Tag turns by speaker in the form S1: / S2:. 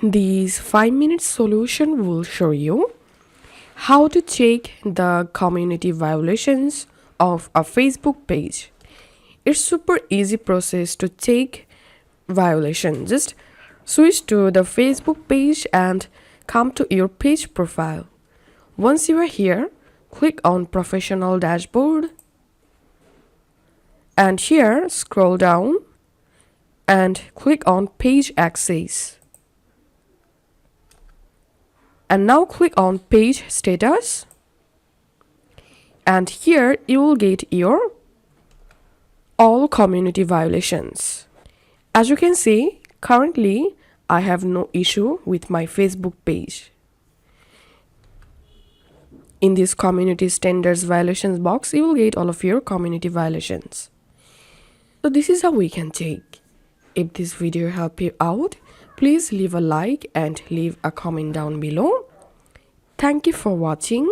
S1: This 5-minute solution will show you how to check the community violations of a Facebook page. It's super easy process to check violation. Just switch to the Facebook page and come to your page profile. Once you are here, click on Professional Dashboard and here scroll down and click on Page Access. And now click on Page Status. And here you will get your all community violations. As you can see, currently I have no issue with my Facebook page. In this community standards violations box, you will get all of your community violations. So this is how we can check. If this video helped you out, please leave a like and leave a comment down below. Thank you for watching.